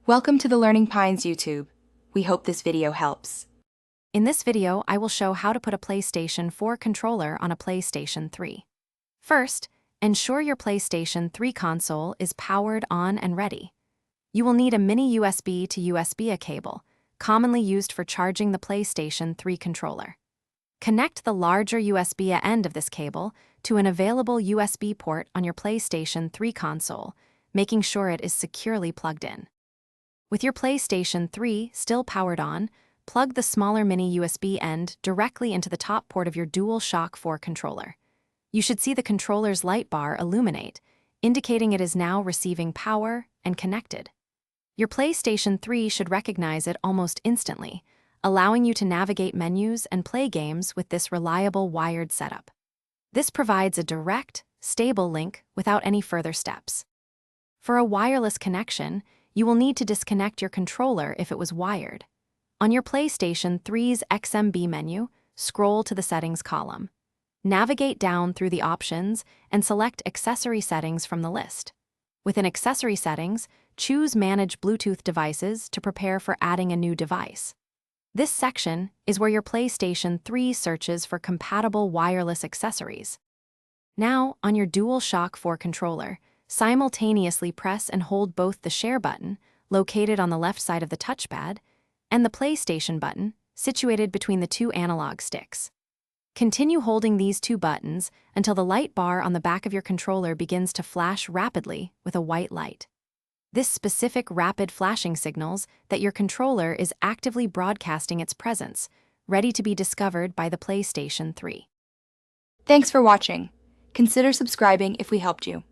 Welcome to the Learning Pines YouTube. We hope this video helps. In this video, I will show how to put a PlayStation 4 controller on a PlayStation 3. First, ensure your PlayStation 3 console is powered on and ready. You will need a mini USB to USB cable, commonly used for charging the PlayStation 3 controller. Connect the larger USB end of this cable to an available USB port on your PlayStation 3 console, making sure it is securely plugged in. With your PlayStation 3 still powered on, plug the smaller mini USB end directly into the top port of your DualShock 4 controller. You should see the controller's light bar illuminate, indicating it is now receiving power and connected. Your PlayStation 3 should recognize it almost instantly, allowing you to navigate menus and play games with this reliable wired setup. This provides a direct, stable link without any further steps. For a wireless connection, you will need to disconnect your controller if it was wired. On your PlayStation 3's XMB menu, scroll to the Settings column. Navigate down through the options and select Accessory Settings from the list. Within Accessory Settings, choose Manage Bluetooth Devices to prepare for adding a new device. This section is where your PlayStation 3 searches for compatible wireless accessories. Now, on your DualShock 4 controller, simultaneously press and hold both the Share button, located on the left side of the touchpad, and the PlayStation button, situated between the two analog sticks. Continue holding these two buttons until the light bar on the back of your controller begins to flash rapidly with a white light. This specific rapid flashing signals that your controller is actively broadcasting its presence, ready to be discovered by the PlayStation 3. Thanks for watching. Consider subscribing if we helped you.